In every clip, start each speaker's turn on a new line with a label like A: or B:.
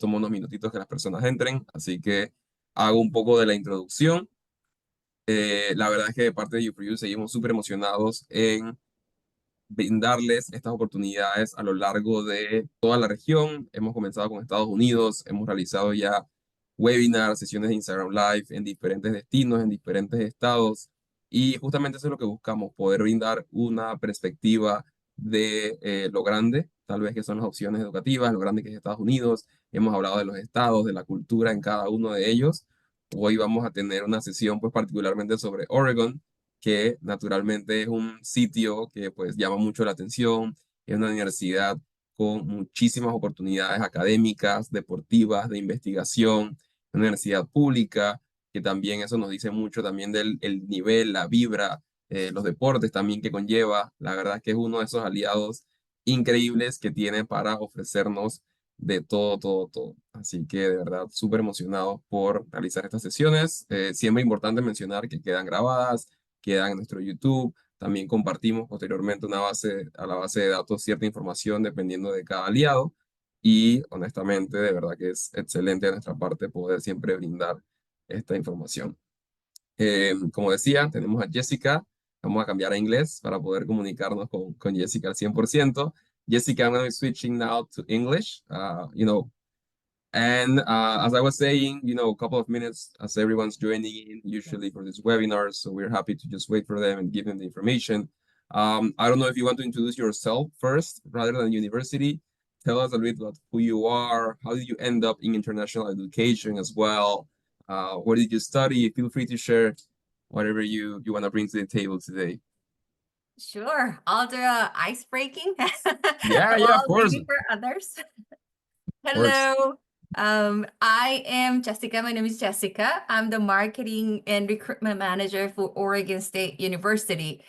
A: tomo unos minutitos que las personas entren, así que hago un poco de la introducción. La verdad es que de parte de YouForYou seguimos súper emocionados en brindarles estas oportunidades a lo largo de toda la región. Hemos comenzado con Estados Unidos, hemos realizado ya webinars, sesiones de Instagram Live en diferentes destinos, en diferentes estados, y justamente eso es lo que buscamos, poder brindar una perspectiva de lo grande, tal vez que son las opciones educativas, lo grande que es Estados Unidos. Hemos hablado de los estados, de la cultura en cada uno de ellos. Hoy vamos a tener una sesión pues particularmente sobre Oregon, que naturalmente es un sitio que pues llama mucho la atención, es una universidad con muchísimas oportunidades académicas, deportivas, de investigación, una universidad pública, que también eso nos dice mucho también del el nivel, la vibra, los deportes también que conlleva. La verdad es que es uno de esos aliados increíbles que tiene para ofrecernos de todo, todo, todo. Así que de verdad súper emocionados por realizar estas sesiones. Siempre importante mencionar que quedan grabadas, quedan en nuestro YouTube. También compartimos posteriormente a la base de datos cierta información dependiendo de cada aliado. Y honestamente, de verdad que es excelente de nuestra parte poder siempre brindar esta información. Como decía, tenemos a Jessica. Vamos a cambiar a inglés para poder comunicarnos con Jessica al 100%. Jessica, I'm going to be switching now to English. And as I was saying, a couple of minutes as everyone's joining in, usually for these webinars. So we're happy to just wait for them and give them the information. I don't know if you want to introduce yourself first rather than university. Tell us a bit about who you are. How did you end up in international education as well? Where did you study? Feel free to share whatever you want to bring to the table today.
B: Sure, I'll do ice breaking
A: Yeah, yeah, of
B: while
A: course,
B: waiting
A: of
B: for others.
A: course.
B: Hello, I am Jessica. My name is Jessica. I'm the marketing and recruitment manager for Oregon State University.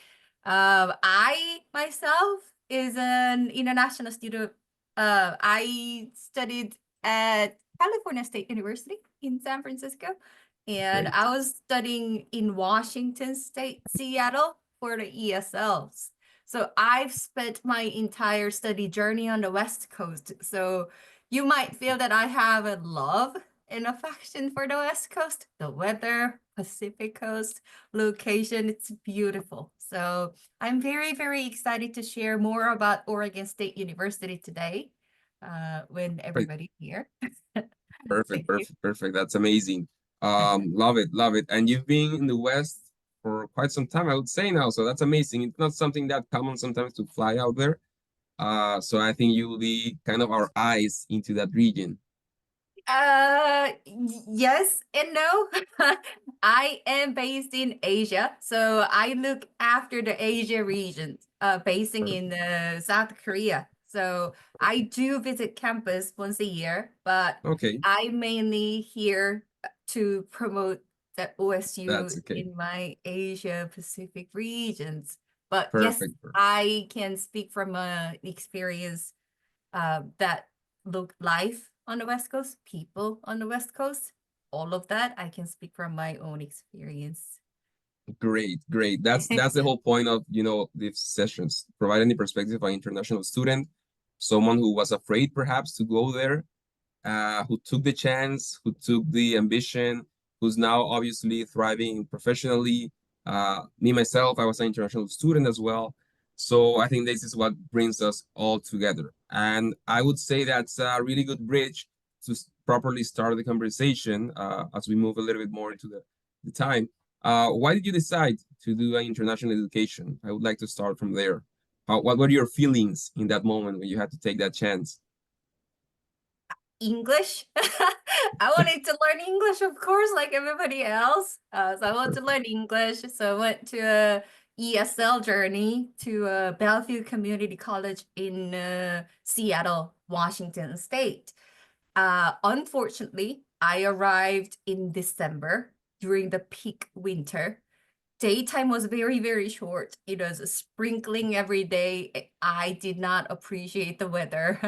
B: I myself is an international student. I studied at California State University in San Francisco, and
A: Great.
B: I was studying in Washington State, Seattle for the ESLs. So I've spent my entire study journey on the West Coast. So you might feel that I have a love and affection for the West Coast, the weather, Pacific Coast, location, it's beautiful. So I'm very, very excited to share more about Oregon State University today when
A: Great.
B: everybody's here.
A: Perfect,
B: Thank you.
A: perfect, perfect. That's amazing. Love it, love it. And you've been in the West for quite some time, I would say now. So that's amazing. It's not something that common sometimes to fly out there. So I think you will be kind of our eyes into that region.
B: Yes and no. I am based in Asia, so I look after the Asia region, basing in South Korea. So I do visit campus once a year, but
A: Okay,
B: I mainly here to promote the OSU
A: that's okay.
B: in my Asia Pacific regions. But yes,
A: Perfect.
B: I can speak from experience that look life on the West Coast, people on the West Coast, all of that. I can speak from my own experience.
A: Great, great. That's the whole point of, these sessions, providing the perspective of an international student, someone who was afraid perhaps to go there, who took the chance, who took the ambition, who's now obviously thriving professionally. Me, myself, I was an international student as well. So I think this is what brings us all together. And I would say that's a really good bridge to properly start the conversation as we move a little bit more into the time. Why did you decide to do an international education? I would like to start from there. What were your feelings in that moment when you had to take that chance?
B: English. I wanted to learn English, of course, like everybody else. So I wanted to learn English. So I went to a ESL journey to Bellevue Community College in Seattle, Washington State. Unfortunately, I arrived in December during the peak winter. Daytime was very, very short. It was sprinkling every day. I did not appreciate the weather.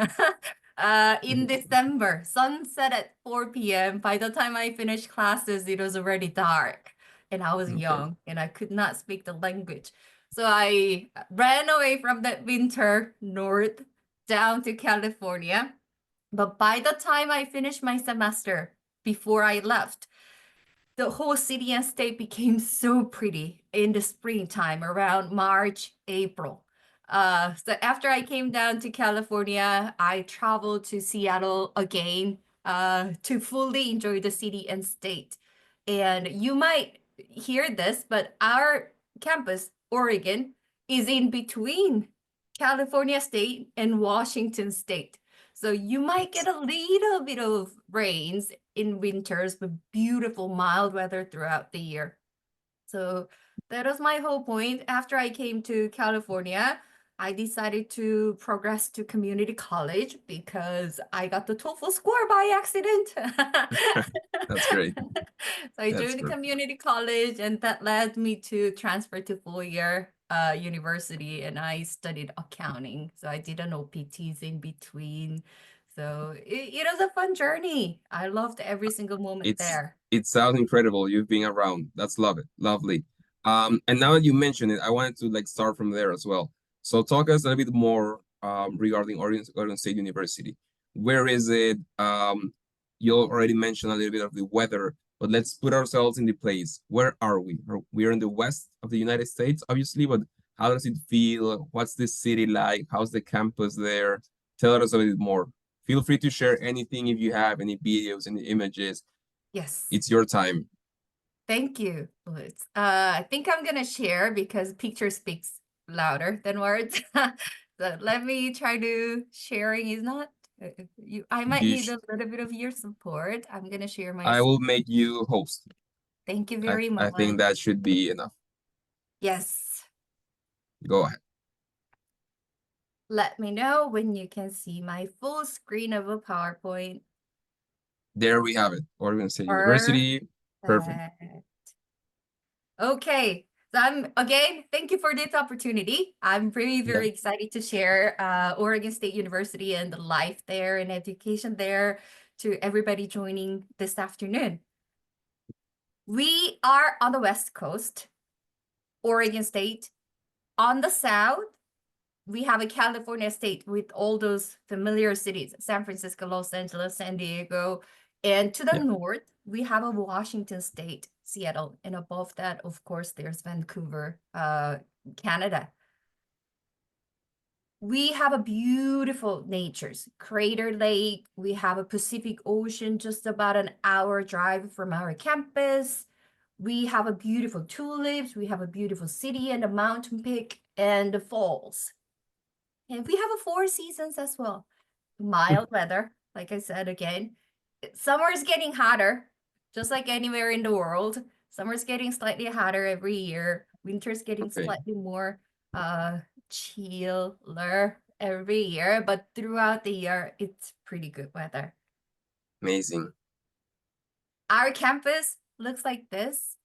B: In December, sunset at 4 p.m. By the time I finished classes, it was already dark. And I was
A: Okay.
B: young and I could not speak the language. So I ran away from that winter north down to California. But by the time I finished my semester, before I left, the whole city and state became so pretty in the springtime around March, April. So after I came down to California, I traveled to Seattle again to fully enjoy the city and state. And you might hear this, but our campus, Oregon, is in between California State and Washington State. So you might get a little bit of rains in winters, but beautiful mild weather throughout the year. So that was my whole point. After I came to California, I decided to progress to community college because I got the TOEFL score by accident.
A: That's great.
B: So I
A: That's
B: joined the
A: perfect.
B: community college, and that led me to transfer to four-year university, and I studied accounting. So I did an OPTs in between. So it was a fun journey. I loved every single moment
A: It's
B: there.
A: it sounds incredible. You've been around. That's love it. Lovely. And now that you mention it, I wanted to like start from there as well. So talk us a little bit more regarding Oregon State University. Where is it? You already mentioned a little bit of the weather, but let's put ourselves in the place. Where are we? We are in the west of the United States, obviously, but how does it feel? What's the city like? How's the campus there? Tell us a bit more. Feel free to share anything if you have any videos, any images.
B: Yes.
A: It's your time.
B: Thank you, Lutz. I think I'm gonna share because picture speaks louder than words. So let me try to sharing is not you. I might
A: You
B: need
A: sh
B: a little bit of your support. I'm gonna share my
A: I will make you host.
B: Thank you
A: I,
B: very
A: I think
B: much.
A: that should be enough.
B: Yes.
A: Go ahead.
B: Let me know when you can see my full screen of a PowerPoint.
A: There we have it. Oregon State
B: Perfect.
A: University. Perfect.
B: Okay. So thank you for this opportunity. I'm very,
A: Yeah.
B: very excited to share Oregon State University and the life there and education there to everybody joining this afternoon. We are on the West Coast, Oregon State. On the South, we have a California state with all those familiar cities, San Francisco, Los Angeles, San Diego. And to the
A: Yeah.
B: north, we have a Washington state, Seattle. And above that, of course, there's Vancouver, Canada. We have a beautiful natures, Crater Lake. We have a Pacific Ocean just about an hour drive from our campus. We have a beautiful tulips. We have a beautiful city and a mountain peak and the falls. And we have a four seasons as well. Mild weather, like I said again. Summer is getting hotter, just like anywhere in the world. Summer is getting slightly hotter every year. Winter's getting
A: Okay.
B: slightly more uh chiller every year, but throughout the year, it's pretty good weather.
A: Amazing.
B: Our campus looks like this.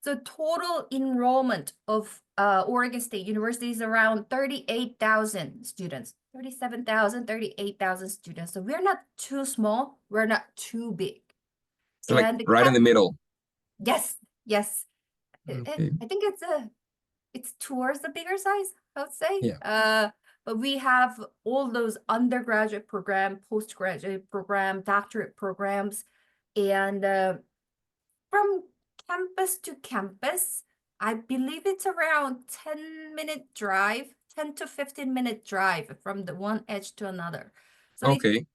B: So total enrollment of Oregon State University is around 38,000 students, 37,000, 38,000 students. So we're not too small, we're not too big.
A: It's like
B: And the
A: right in the middle.
B: yes, yes.
A: Okay.
B: I think it's towards the bigger size, I would say.
A: Yeah.
B: But we have all those undergraduate program, postgraduate program, doctorate programs, and from campus to campus, I believe it's around 10-minute drive, 10 to 15-minute drive from the one edge to another. So if
A: Okay.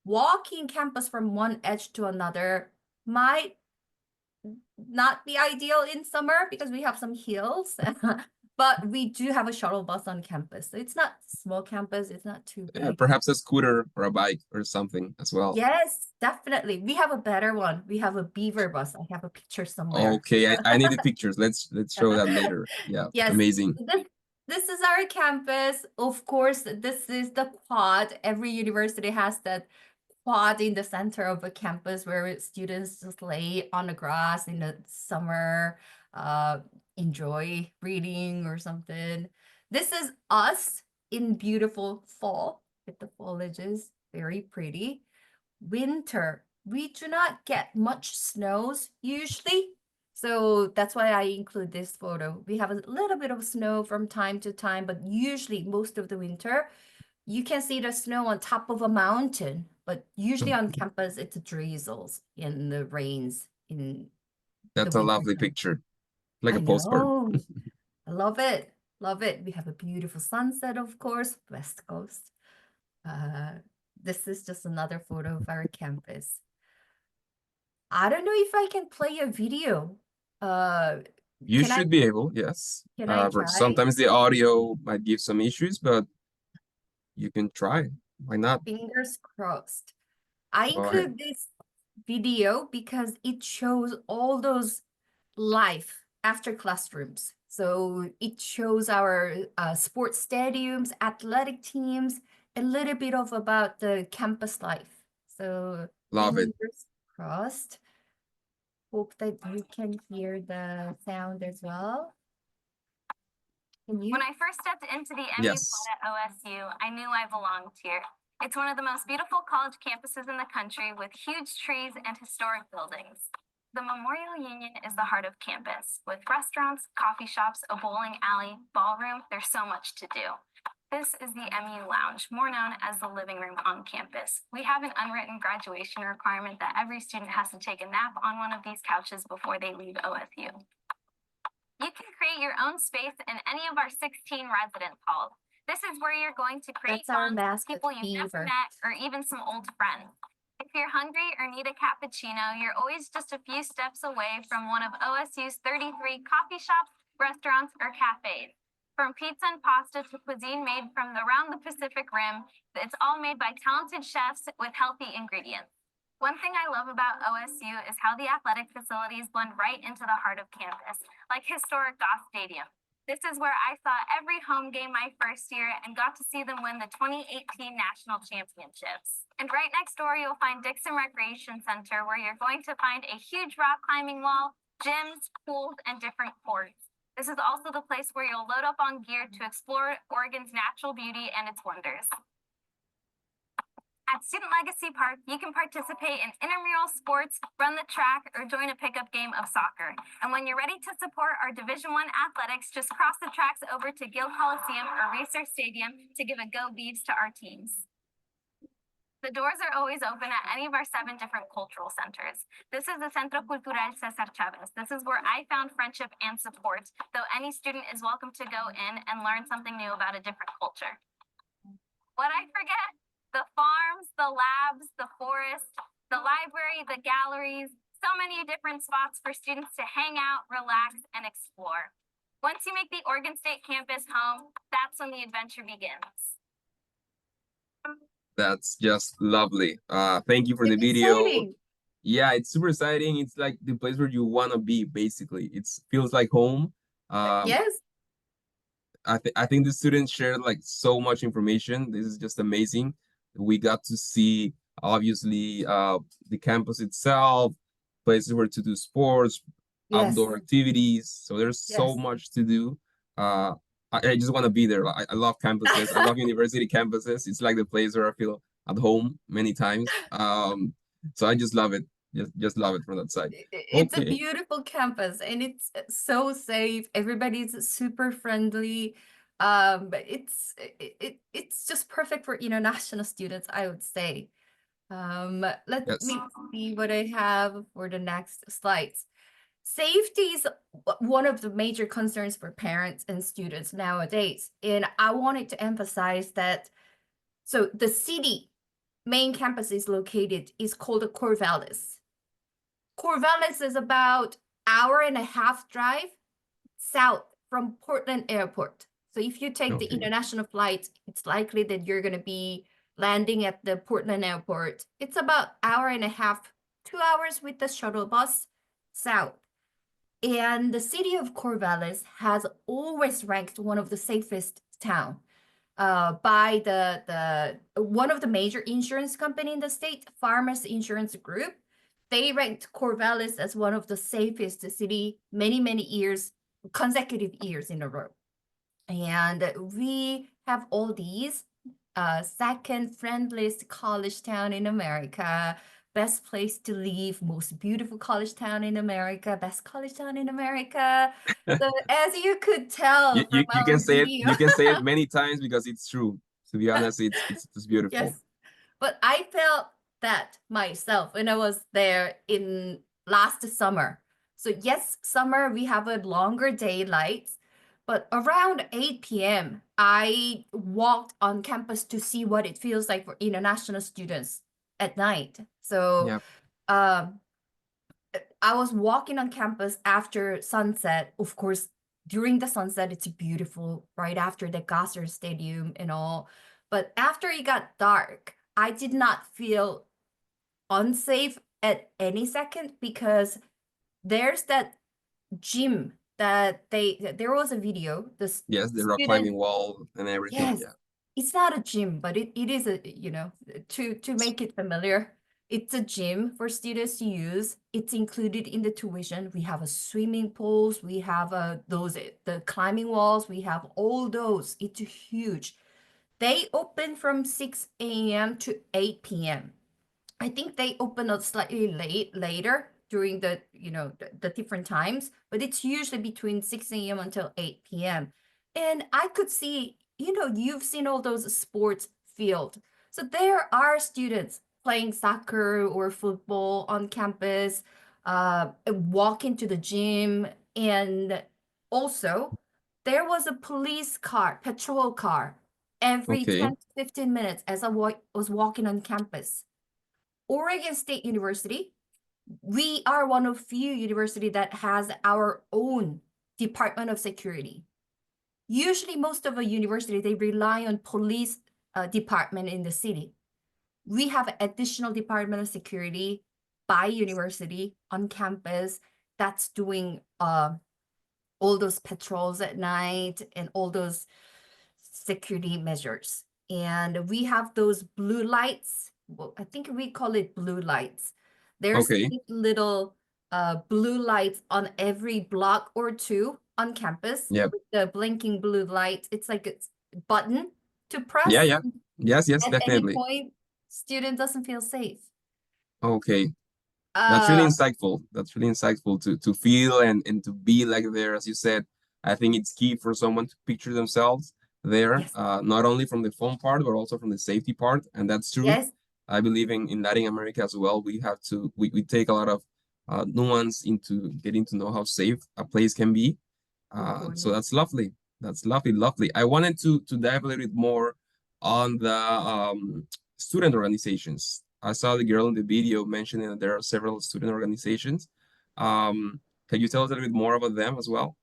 B: walking campus from one edge to another might not be ideal in summer because we have some hills, but we do have a shuttle bus on campus. So it's not small campus, it's not too
A: Yeah,
B: big.
A: perhaps a scooter or a bike or something as well.
B: Yes, definitely. We have a better one. We have a beaver bus. I have a picture somewhere.
A: Okay, I need the pictures. Let's show that later. Yeah,
B: Yes,
A: amazing.
B: this is our campus. Of course, this is the quad. Every university has that quad in the center of a campus where students just lay on the grass in the summer, uh, enjoy reading or something. This is us in beautiful fall with the foliages, very pretty. Winter, we do not get much snows usually. So that's why I include this photo. We have a little bit of snow from time to time, but usually most of the winter, you can see the snow on top of a mountain. but usually on campus it drizzles and the rains in the
A: That's a
B: winter
A: lovely
B: time.
A: picture, like a
B: I
A: postcard.
B: know. I love it. Love it. We have a beautiful sunset, of course, West Coast. Uh, this is just another photo of our campus. I don't know if I can play a video. Uh,
A: You
B: can I
A: should be able, yes.
B: can I try?
A: Sometimes the audio might give some issues, but you can try. Why not?
B: Fingers crossed. I
A: Go ahead.
B: include this video because it shows all those life after classrooms. So it shows our sports stadiums, athletic teams, a little bit of about the campus life. So
A: Love it.
B: fingers crossed. Hope that you can hear the sound as well. Can you?
C: When I first stepped into the MU
A: Yes.
C: pod at OSU, I knew I belonged here. It's one of the most beautiful college campuses in the country with huge trees and historic buildings. The Memorial Union is the heart of campus. With restaurants, coffee shops, a bowling alley, ballroom, there's so much to do. This is the MU Lounge, more known as the living room on campus. We have an unwritten graduation requirement that every student has to take a nap on one of these couches before they leave OSU. You can create your own space in any of our 16 residence halls. This is where you're going to create
B: That's our
C: bonds with
B: mascot,
C: people you've never
B: Beaver.
C: met or even some old friends. If you're hungry or need a cappuccino, you're always just a few steps away from one of OSU's 33 coffee shops, restaurants, or cafes. From pizza and pasta to cuisine made from around the Pacific Rim, it's all made by talented chefs with healthy ingredients. One thing I love about OSU is how the athletic facilities blend right into the heart of campus, like historic Goff Stadium. This is where I saw every home game my first year and got to see them win the 2018 national championships. And right next door, you'll find Dixon Recreation Center, where you're going to find a huge rock climbing wall, gyms, pools, and different courts. This is also the place where you'll load up on gear to explore Oregon's natural beauty and its wonders. At Student Legacy Park, you can participate in intramural sports, run the track, or join a pickup game of soccer. And when you're ready to support our Division I athletics, just cross the tracks over to Gill Coliseum or Research Stadium to give a go Beavs to our teams. The doors are always open at any of our 7 different cultural centers. This is the Centro Cultural Cesar Chavez. This is where I found friendship and support, though any student is welcome to go in and learn something new about a different culture. What I forget? The farms, the labs, the forest, the library, the galleries, so many different spots for students to hang out, relax, and explore. Once you make the Oregon State campus home, that's when the adventure begins.
A: That's just lovely. Thank you for the
B: It's
A: video.
B: exciting.
A: Yeah, it's super exciting. It's like the place where you want to be, basically. It feels like home. Um,
B: Yes.
A: I think the students shared like so much information. This is just amazing. We got to see obviously the campus itself, places where to do sports,
B: Yes.
A: outdoor activities. So there's so
B: Yes.
A: much to do. Uh, I just want to be there. I love campuses. I love university campuses. It's like the place where I feel at home many times. So I just love it. Just love it from that side.
B: It's a
A: Okay.
B: beautiful campus and it's so safe. Everybody's super friendly. But it's just perfect for international students, I would say. Let
A: Yes.
B: me see what I have for the next slides. Safety is one of the major concerns for parents and students nowadays. And I wanted to emphasize that. So the city main campus is called Corvallis. Corvallis is about hour and a half drive south from Portland Airport. So if you take the
A: Okay.
B: international flight, it's likely that you're going to be landing at the Portland Airport. It's about hour and a half, 2 hours with the shuttle bus south. And the city of Corvallis has always ranked one of the safest town by the one of the major insurance company in the state, Farmers Insurance Group. They ranked Corvallis as one of the safest city many years, consecutive years in a row. And we have all these second friendliest college town in America, best place to live, most beautiful college town in America, best college town in America. So as you could tell
A: You,
B: from
A: you you can
B: our
A: say it.
B: video,
A: You can say it many times because it's true. To be honest, it's just beautiful.
B: yes, but I felt that myself when I was there in last summer. So yes, summer we have a longer daylight, but around 8 p.m. I walked on campus to see what it feels like for international students at night. So
A: Yeah.
B: um, I was walking on campus after sunset. Of course, during the sunset, it's beautiful, right after the Gasser Stadium and all. But after it got dark, I did not feel unsafe at any second because there's that gym that there was a video, the
A: Yes, the rock
B: student.
A: climbing wall and everything.
B: Yes,
A: Yeah.
B: it's not a gym, but it is a, to make it familiar, it's a gym for students to use. It's included in the tuition. We have a swimming pools, we have the climbing walls, we have all those. It's huge. They open from 6 a.m. to 8 p.m. I think they open up slightly later during the different times, but it's usually between 6 a.m. until 8 p.m. And I could see, you've seen all those sports field. So there are students playing soccer or football on campus, walk into the gym, and also there was a police car, patrol car, every
A: Okay.
B: 10 to 15 minutes as I was walking on campus. Oregon State University, we are one of few university that has our own Department of Security. Usually most of a university, they rely on police department in the city. We have an additional Department of Security by university on campus that's doing all those patrols at night and all those security measures. And we have those blue lights. Well, I think we call it blue lights. There's
A: Okay.
B: eight little blue lights on every block or two on campus
A: Yeah.
B: with the blinking blue light. It's like a button to
A: Yeah,
B: press
A: yeah. Yes, yes,
B: at any
A: definitely.
B: point. Student doesn't feel safe.
A: Okay. That's really
B: Uh,
A: insightful. That's really insightful to feel and to be like there, as you said. I think it's key for someone to picture themselves there,
B: yes,
A: not only from the fun part, but also from the safety part. And that's true.
B: yes,
A: I believe in Latin America as well. We take a lot of nuance into getting to know how safe a place can be.
B: of course.
A: So that's lovely. That's lovely, lovely. I wanted to dive a little bit more on the student organizations. I saw the girl in the video mentioning that there are several student organizations. Can you tell us a little bit more about them as well?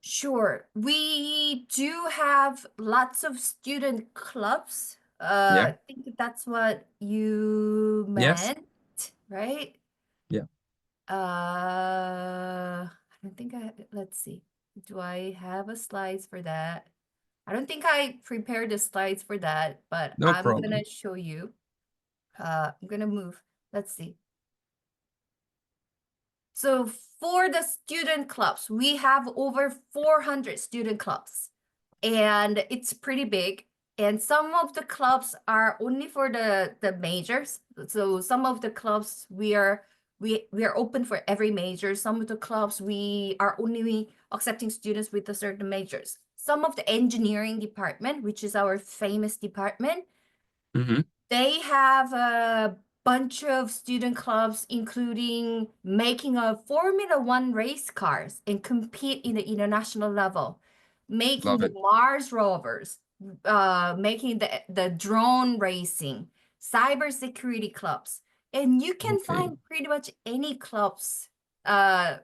B: Sure. We do have lots of student clubs.
A: Yeah.
B: I think that's what you
A: Yes.
B: meant, right?
A: Yeah.
B: I don't think let's see. Do I have a slides for that? I don't think I prepared the slides for that, but
A: No
B: I'm gonna
A: problem.
B: show you. I'm gonna move. Let's see. So for the student clubs, we have over 400 student clubs, and it's pretty big. And some of the clubs are only for the majors. So some of the clubs we are open for every major. Some of the clubs we are only accepting students with the certain majors. Some of the engineering department, which is our famous department,
A: Mm-hmm.
B: they have a bunch of student clubs, including making a Formula One race cars and compete in the international level, making
A: Love
B: the
A: it.
B: Mars rovers, making the drone racing, cybersecurity clubs. And you can
A: Okay.
B: find pretty much any clubs uh,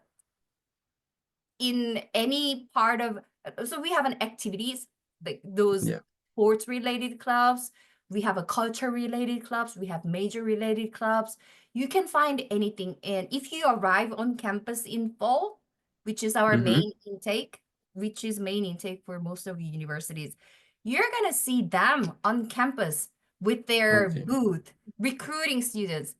B: in any part of, so we have an activities, like those
A: Yeah.
B: sports related clubs, we have a culture related clubs, we have major related clubs. You can find anything. And if you arrive on campus in fall, which is our
A: Mm-hmm.
B: main intake, which is main intake for most of the universities, you're gonna see them on campus with their
A: Okay.
B: booth recruiting students.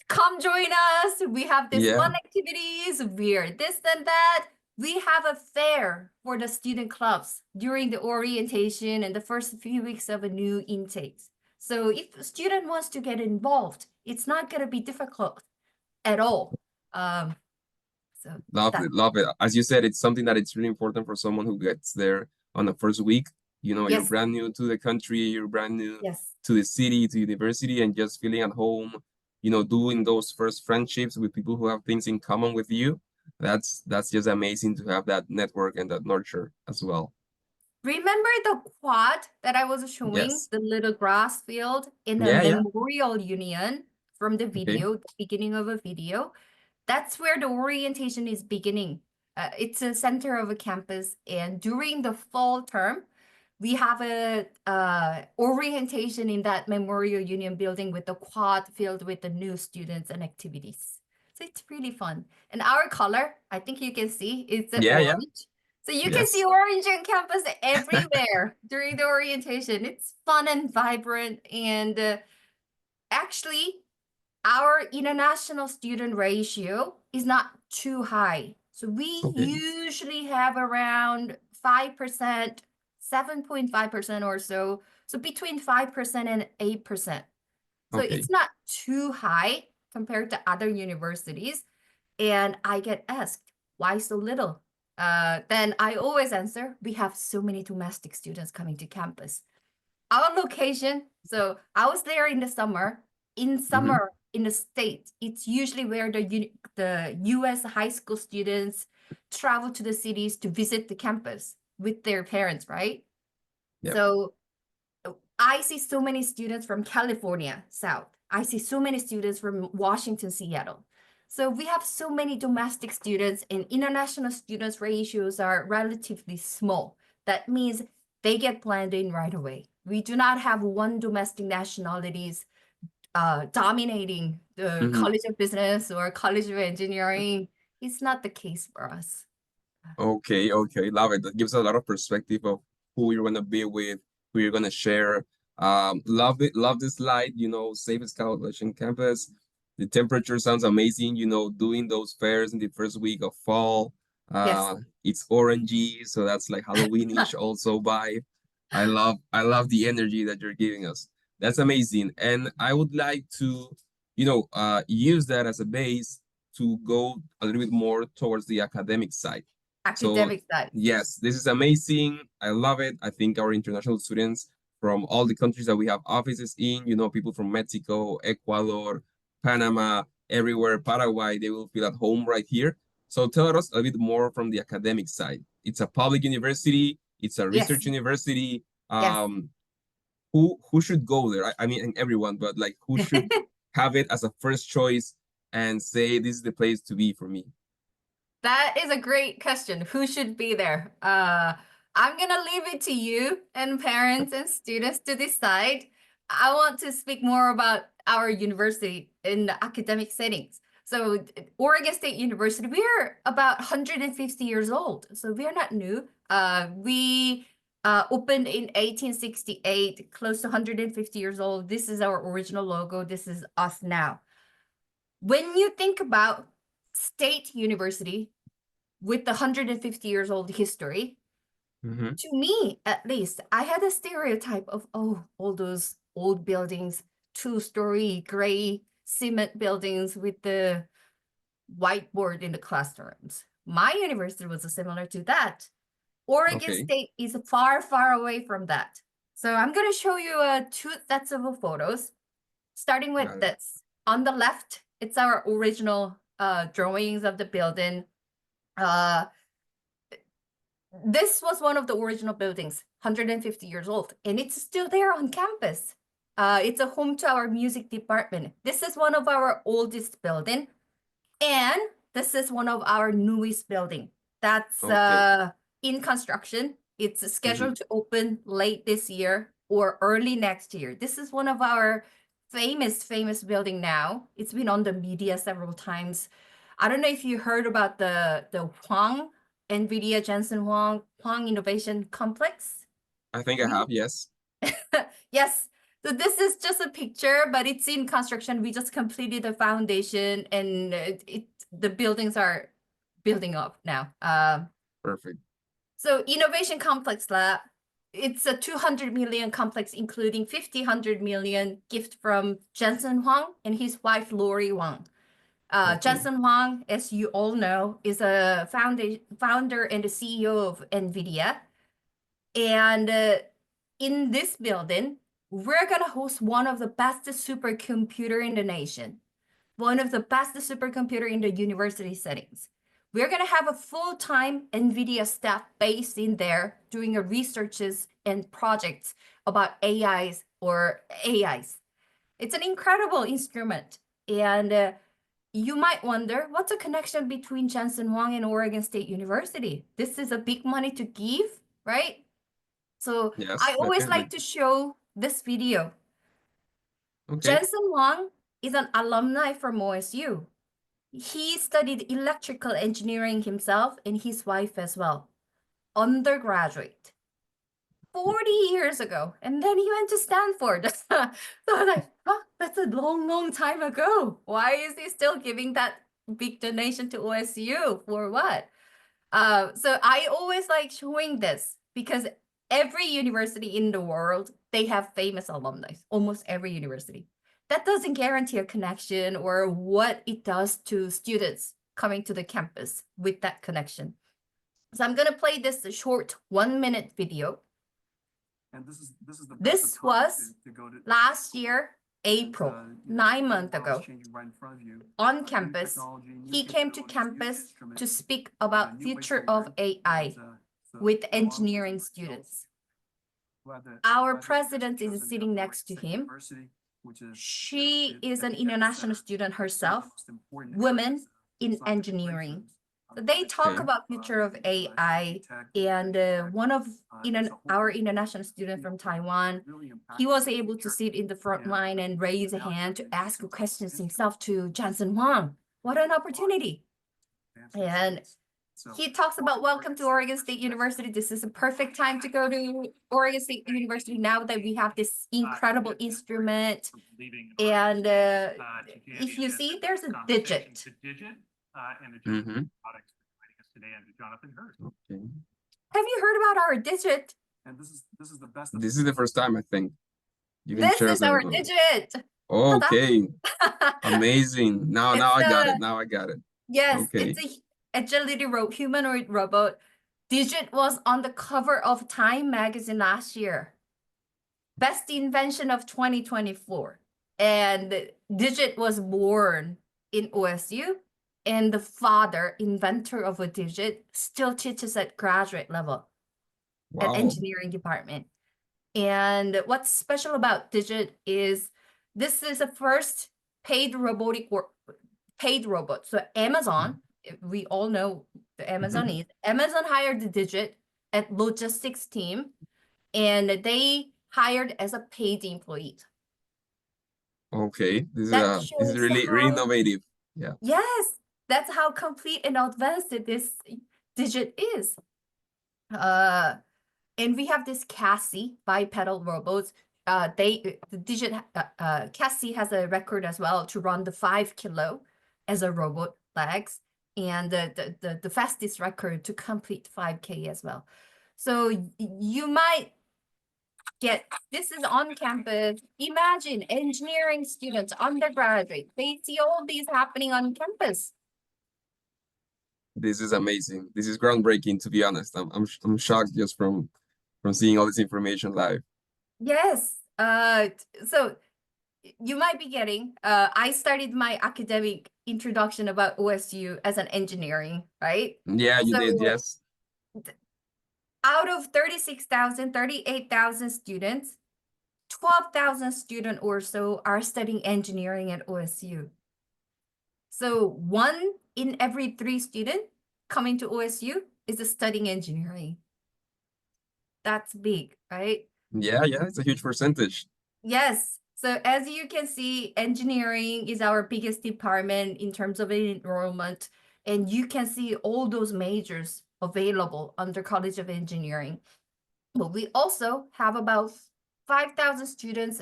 B: Come join us. We have this
A: Yeah.
B: fun activities. We're this and that. We have a fair for the student clubs during the orientation and the first few weeks of a new intake. So if a student wants to get involved, it's not going to be difficult at all. So
A: Love
B: that
A: it. Love it. As you said, it's something that it's really important for someone who gets there on the first week. You're
B: Yes,
A: brand new to the country, you're brand new
B: yes.
A: to the city, to university, and just feeling at home, doing those first friendships with people who have things in common with you. That's just amazing to have that network and that nurture as well.
B: Remember the quad that I was showing,
A: Yes.
B: the little grass field in the
A: Yeah, yeah.
B: Memorial Union from the
A: Okay.
B: video, the beginning of a video? That's where the orientation is beginning. It's a center of a campus, and during the fall term, we have a orientation in that Memorial Union building with the quad filled with the new students and activities. So it's really fun. And our color, I think you can see, is the
A: Yeah, yeah.
B: orange. So you can see
A: Yes.
B: orange on campus everywhere during the orientation. It's fun and vibrant, and actually, our international student ratio is not too high. So we
A: Okay.
B: usually have around 5%, 7.5% or so. So between 5% and 8%. So
A: Okay.
B: it's not too high compared to other universities. And I get asked, why so little? Then I always answer, we have so many domestic students coming to campus. Our location, so I was there in the summer. In
A: Mm-hmm.
B: summer in the States, it's usually where the US high school students travel to the cities to visit the campus with their parents, right?
A: Yep.
B: So I see so many students from California, South. I see so many students from Washington, Seattle. So we have so many domestic students, and international students ratios are relatively small. That means they get blended in right away. We do not have one domestic nationalities dominating the
A: Mm-hmm.
B: College of Business or College of Engineering. It's not the case for us.
A: Okay, okay, love it. That gives a lot of perspective of who you're gonna be with, who you're gonna share. Love it, love this slide, safest college on campus. The temperature sounds amazing, doing those fairs in the first week of fall.
B: Yes.
A: It's orangey, so that's like Halloweenish also vibe. I love the energy that you're giving us. That's amazing. And I would like to, use that as a base to go a little bit more towards the academic side. So
B: Academic side.
A: yes, this is amazing. I love it. I think our international students from all the countries that we have offices in, people from Mexico, Ecuador, Panama, everywhere, Paraguay, they will feel at home right here. So tell us a bit more from the academic side. It's a public university, it's a
B: Yes.
A: research university.
B: Yes.
A: Who should go there? I mean, and everyone, but like who should have it as a first choice and say this is the place to be for me?
B: That is a great question. Who should be there? I'm gonna leave it to you and parents and students to decide. I want to speak more about our university in the academic settings. So Oregon State University, we're about 150 years old. So we are not new. We opened in 1868, close to 150 years old. This is our original logo. This is us now. When you think about state university, with the 150 years old history,
A: Mm-hmm.
B: to me at least, I had a stereotype of, oh, all those old buildings, two-story gray cement buildings with the whiteboard in the classrooms. My university was similar to that. Oregon
A: Okay,
B: State is far, far away from that. So I'm going to show you two sets of photos, starting with
A: got it.
B: this. On the left, it's our original drawings of the building. Uh, This was one of the original buildings, 150 years old, and it's still there on campus. It's a home to our music department. This is one of our oldest building, and this is one of our newest building. That's
A: Okay.
B: in construction. It's
A: Mm-hmm.
B: scheduled to open late this year or early next year. This is one of our famous building now. It's been on the media several times. I don't know if you heard about the Huang NVIDIA Jensen Huang Innovation Complex.
A: I think I have, yes.
B: Yes. So this is just a picture, but it's in construction. We just completed the foundation, and the buildings are building up now.
A: Perfect.
B: So Innovation Complex Lab, it's a 200 million complex, including 100 million gift from Jensen Huang and his wife Lori Huang.
A: Okay.
B: Jensen Huang, as you all know, is a founder and the CEO of NVIDIA. And in this building, we're gonna host one of the best supercomputer in the nation, one of the best supercomputer in the university settings. We're gonna have a full-time NVIDIA staff based in there doing researches and projects about AIs. It's an incredible instrument. And you might wonder, what's the connection between Jensen Huang and Oregon State University? This is a big money to give, right? So
A: Yes,
B: I always
A: definitely.
B: like to show this video.
A: Okay.
B: Jensen Huang is an alumni from OSU. He studied electrical engineering himself and his wife as well, undergraduate, 40 years ago. And then he went to Stanford. So I was like, huh, that's a long, long time ago. Why is he still giving that big donation to OSU? For what? So I always like showing this because every university in the world, they have famous alumni, almost every university. That doesn't guarantee a connection or what it does to students coming to the campus with that connection. So I'm gonna play this short 1-minute video.
D: And this is the
B: This was last year, April, 9 months ago, on campus. He came to campus to speak about future of AI with engineering students. Our president is sitting next to him. She is an international student herself, women in engineering. They talk about future of AI, and one of our international student from Taiwan, he was able to sit in the front line and raise a hand to ask questions himself to Jensen Huang. What an opportunity. And he talks about welcome to Oregon State University. This is a perfect time to go to Oregon State University now that we have this incredible instrument. And if you see, there's a digit.
A: Mm-hmm. Okay.
B: Have you heard about our digit?
D: And this is the best.
A: This is the first time, I think. You can
B: This
A: share
B: is our
A: the.
B: digit.
A: Okay. Amazing. Now I got it. Now I got it.
B: Yes,
A: Okay.
B: it's a agility humanoid robot. Digit was on the cover of Time magazine last year. Best invention of 2024. And Digit was born in OSU, and the father, inventor of a Digit, still teaches at graduate level at
A: Wow.
B: engineering department. And what's special about Digit is this is the first paid robot. So Amazon, we all know the Amazon is. Amazon hired the Digit at logistics team, and they hired as a paid employee.
A: Okay. This
B: That
A: is really
B: shows how
A: innovative. Yeah.
B: Yes, that's how complete and advanced this Digit is. And we have this Cassie bipedal robots. The Digit Cassie has a record as well to run the 5 kilo as a robot legs, and the fastest record to complete 5K as well. So you might get, this is on campus. Imagine engineering students, undergraduate, they see all these happening on campus.
A: This is amazing. This is groundbreaking, to be honest. I'm shocked just from seeing all this information live.
B: Yes. So you might be getting, I started my academic introduction about OSU as an engineering, right?
A: Yeah, you did,
B: So
A: yes.
B: out of 36,000, 38,000 students, 12,000 students or so are studying engineering at OSU. So 1 in every 3 students coming to OSU is studying engineering. That's big, right?
A: Yeah, it's a huge percentage.
B: Yes. So as you can see, engineering is our biggest department in terms of enrollment. And you can see all those majors available under College of Engineering. But we also have about 5,000 students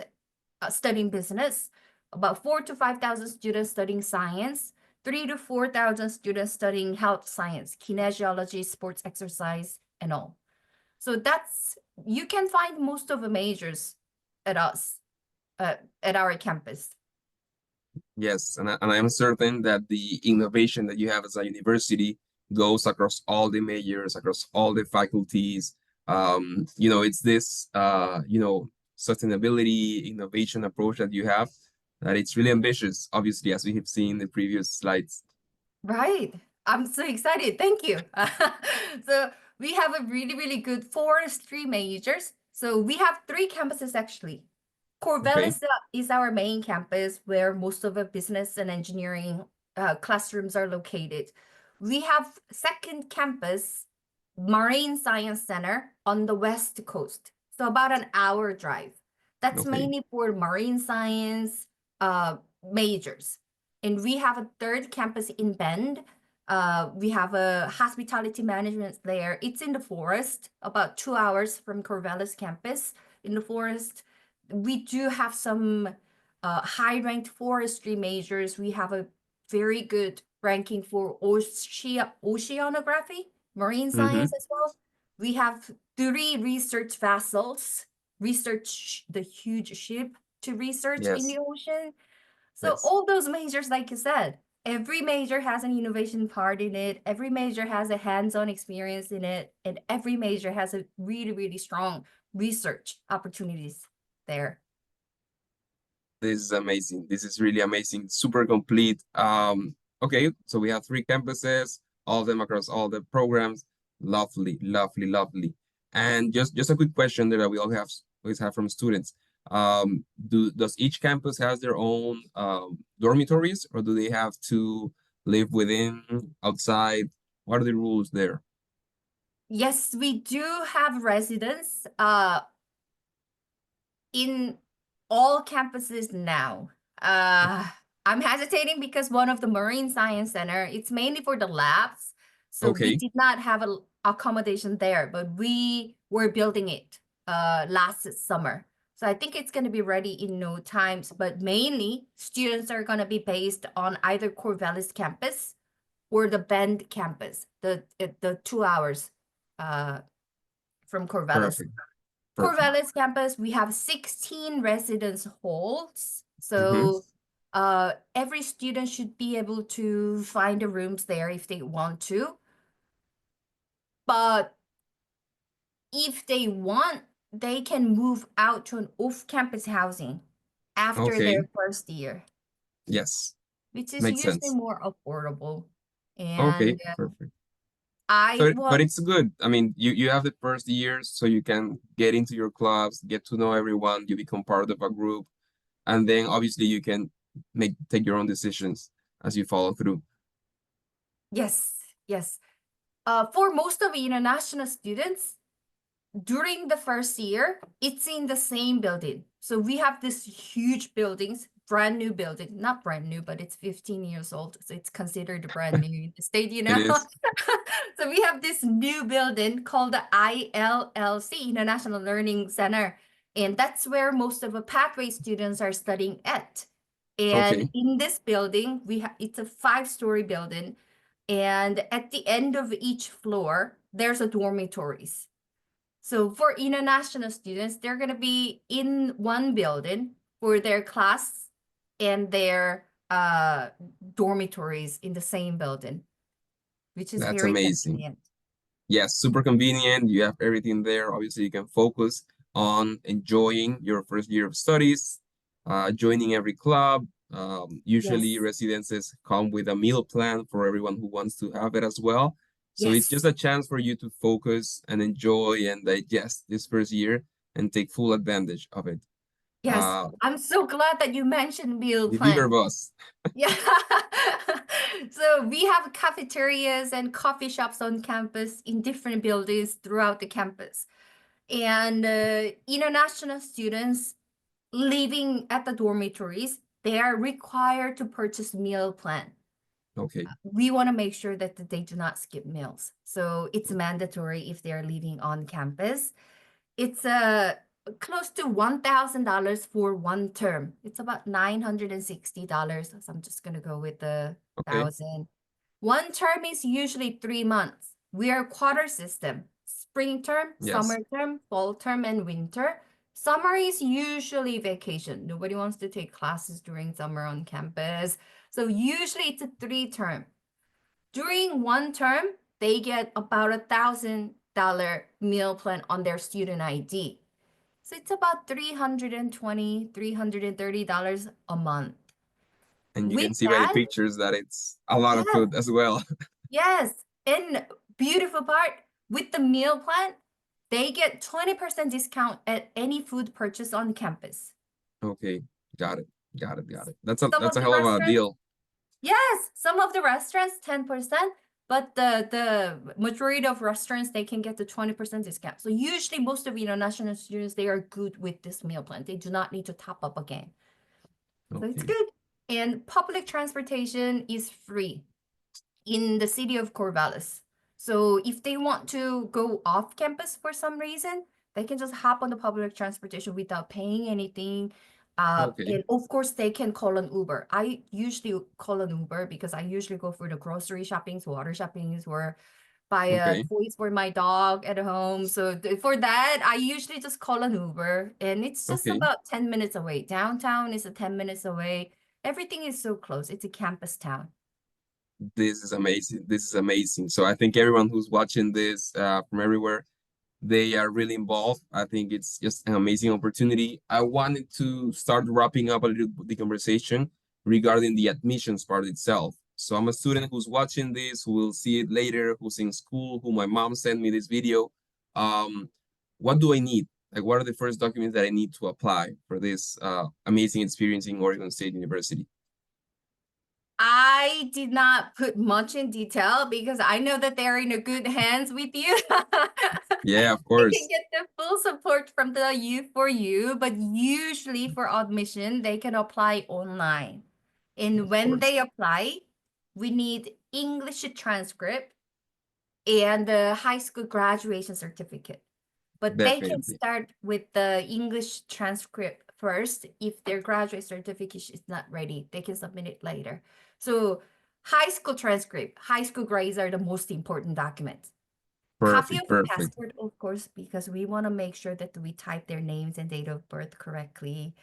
B: studying business, about 4,000 to 5,000 students studying science, 3,000 to 4,000 students studying health science, kinesiology, sports exercise, and all. So that's, you can find most of the majors at us, at our campus.
A: Yes, and I am certain that the innovation that you have as a university goes across all the majors, across all the faculties, It's this sustainability innovation approach that you have, that it's really ambitious, obviously, as we have seen in the previous slides.
B: Right. I'm so excited. Thank you. So we have a really, really good forestry majors. So we have 3 campuses actually.
A: Okay.
B: Corvallis is our main campus where most of the business and engineering classrooms are located. We have second campus, Marine Science Center on the West Coast. So about an hour drive. That's
A: Okay.
B: mainly for marine science majors. And we have a third campus in Bend. We have a hospitality management there. It's in the forest, about 2 hours from Corvallis campus in the forest. We do have some high-ranked forestry majors. We have a very good ranking for oceanography, marine
A: Mm-hmm.
B: science as well. We have 3 research vessels, research the huge ship to research in
A: Yes.
B: the ocean. So
A: Yes.
B: all those majors, like you said, every major has an innovation part in it. Every major has a hands-on experience in it, and every major has a really, really strong research opportunities there.
A: This is amazing. This is really amazing. Super complete. Okay, so we have 3 campuses, all of them across all the programs. Lovely, lovely, lovely. And just a quick question that we always have from students. Does each campus has their own dormitories, or do they have to live within, outside? What are the rules there?
B: Yes, we do have residents in all campuses now. I'm hesitating because one of the Marine Science Center, it's mainly for the labs. So we
A: Okay,
B: did not have a accommodation there, but we were building it last summer. So I think it's going to be ready in no times, but mainly students are going to be based on either Corvallis campus or the Bend campus, the 2 hours from Corvallis.
A: perfect, perfect.
B: Corvallis campus, we have 16 residence halls.
A: Mm-hmm.
B: So every student should be able to find the rooms there if they want to. But if they want, they can move out to an off-campus housing after
A: Okay,
B: their first year,
A: yes,
B: which is
A: makes
B: usually
A: sense.
B: more affordable.
A: Okay,
B: And
A: perfect.
B: I
A: But
B: want,
A: it's good. I mean, you have the first years, so you can get into your clubs, get to know everyone, you become part of a group, and then obviously you can take your own decisions as you follow through.
B: yes, yes. For most of the international students, during the first year, it's in the same building. So we have this huge buildings, brand new building, not brand new, but it's 15 years old. So it's considered brand new in the state, you
A: It
B: know?
A: is.
B: So we have this new building called the ILLC, International Learning Center. And that's where most of the pathway students are studying at. And
A: Okay,
B: in this building, it's a 5-story building. And at the end of each floor, there's a dormitories. So for international students, they're going to be in one building for their class and their dormitories in the same building, which is
A: that's
B: very
A: amazing.
B: convenient.
A: Yes, super convenient. You have everything there. Obviously, you can focus on enjoying your first year of studies, joining every club. Usually,
B: Yes,
A: residences come with a meal plan for everyone who wants to have it as well. So it's just
B: yes,
A: a chance for you to focus and enjoy and digest this first year and take full advantage of it.
B: yes.
A: Uh,
B: I'm so glad that you mentioned meal
A: Deliver
B: plan.
A: boss.
B: Yeah. So we have cafeterias and coffee shops on campus in different buildings throughout the campus. And international students living at the dormitories, they are required to purchase meal plan.
A: Okay,
B: We want to make sure that they do not skip meals. So it's mandatory if they're living on campus. It's close to $1,000 for one term. It's about $960. So I'm just gonna go with the
A: okay,
B: 1,000. One term is usually 3 months. We are quarter system. Spring term,
A: yes,
B: summer term, fall term, and winter. Summer is usually vacation. Nobody wants to take classes during summer on campus. So usually it's a 3 term. During one term, they get about meal plan on their student ID. So it's about $330 a month.
A: And you
B: With
A: can see by the
B: that,
A: pictures that it's a lot of
B: yes,
A: food as well.
B: yes. And beautiful part, with the meal plan, they get 20% discount at any food purchase on campus.
A: Okay, got it, got it, got it.
B: Some
A: That's
B: of
A: a
B: the
A: hell of a
B: restaurants,
A: deal.
B: yes, some of the restaurants 10%, but the majority of restaurants they can get the 20% discount. So usually most of international students they are good with this meal plan. They do not need to top up again. So it's
A: Okay,
B: good. And public transportation is free in the city of Corvallis. So if they want to go off campus for some reason, they can just hop on the public transportation without paying anything.
A: okay,
B: And of course, they can call an Uber. I usually call an Uber because I usually go for the grocery shoppings, water shoppings, or buy
A: okay,
B: toys for my dog at home. So for that, I usually just call an Uber, and it's just
A: okay.
B: about 10 minutes away. Downtown is 10 minutes away. Everything is so close. It's a campus town.
A: This is amazing. This is amazing. So I think everyone who's watching this from everywhere, they are really involved. I think it's just an amazing opportunity. I wanted to start wrapping up a little the conversation regarding the admissions part itself. So I'm a student who's watching this, who will see it later, who's in school, who my mom sent me this video. Um, what do I need? Like, what are the first documents that I need to apply for this amazing experience in Oregon State University?
B: I did not put much in detail because I know that they're in a good hands with you.
A: Yeah, of
B: They can
A: course,
B: get the full support from the U4U, but usually for admission, they can apply online. And
A: of
B: when
A: course,
B: they apply, we need English transcript and the high school graduation certificate. But they can
A: definitely.
B: start with the English transcript first. If their graduate certificate is not ready, they can submit it later. So high school transcript, high school grades are the most important documents. Copy
A: Perfect,
B: of the
A: perfect.
B: passport, of course, because we want to make sure that we type their names and date of birth correctly.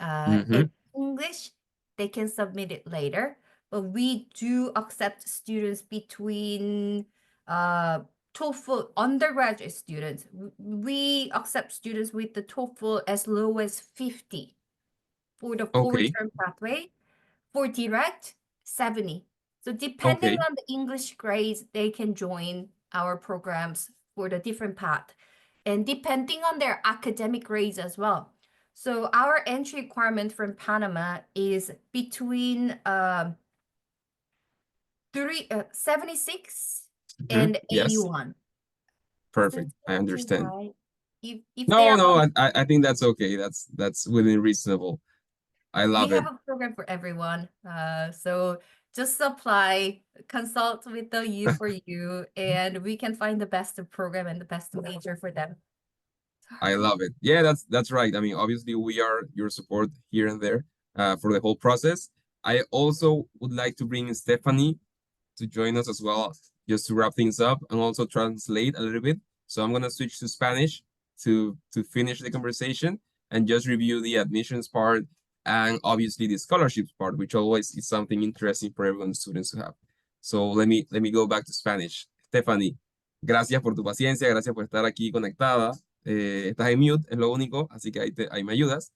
A: Mm-hmm.
B: In English, they can submit it later, but we do accept students between TOEFL undergraduate students. We accept students with the TOEFL as low as 50 for the
A: Okay,
B: four-term pathway. For direct, 70. So depending
A: okay,
B: on the English grades, they can join our programs for the different path. And depending on their academic grades as well. So our entry requirement from Panama is between 76
A: mm-hmm.
B: and
A: Yes,
B: 81. So
A: perfect.
B: it's
A: I
B: not too
A: understand.
B: high. If they
A: No,
B: are
A: no,
B: on,
A: I think that's okay. That's within reasonable. I
B: we
A: love it.
B: have a program for everyone. So just apply, consult with the U4U, and we can find the best program and the best major for them.
A: I love it. Yeah, that's right. I mean, obviously we are your support here and there for the whole process. I also would like to bring Stephanie to join us as well, just to wrap things up and also translate a little bit. So I'm gonna switch to Spanish to finish the conversation and just review the admissions part and obviously the scholarships part, which always is something interesting for everyone students to have. So let me go back to Spanish. Stephanie, gracias por tu paciencia, gracias por estar aquí conectada. Estás en mute, es lo único, así que ahí me ayudas.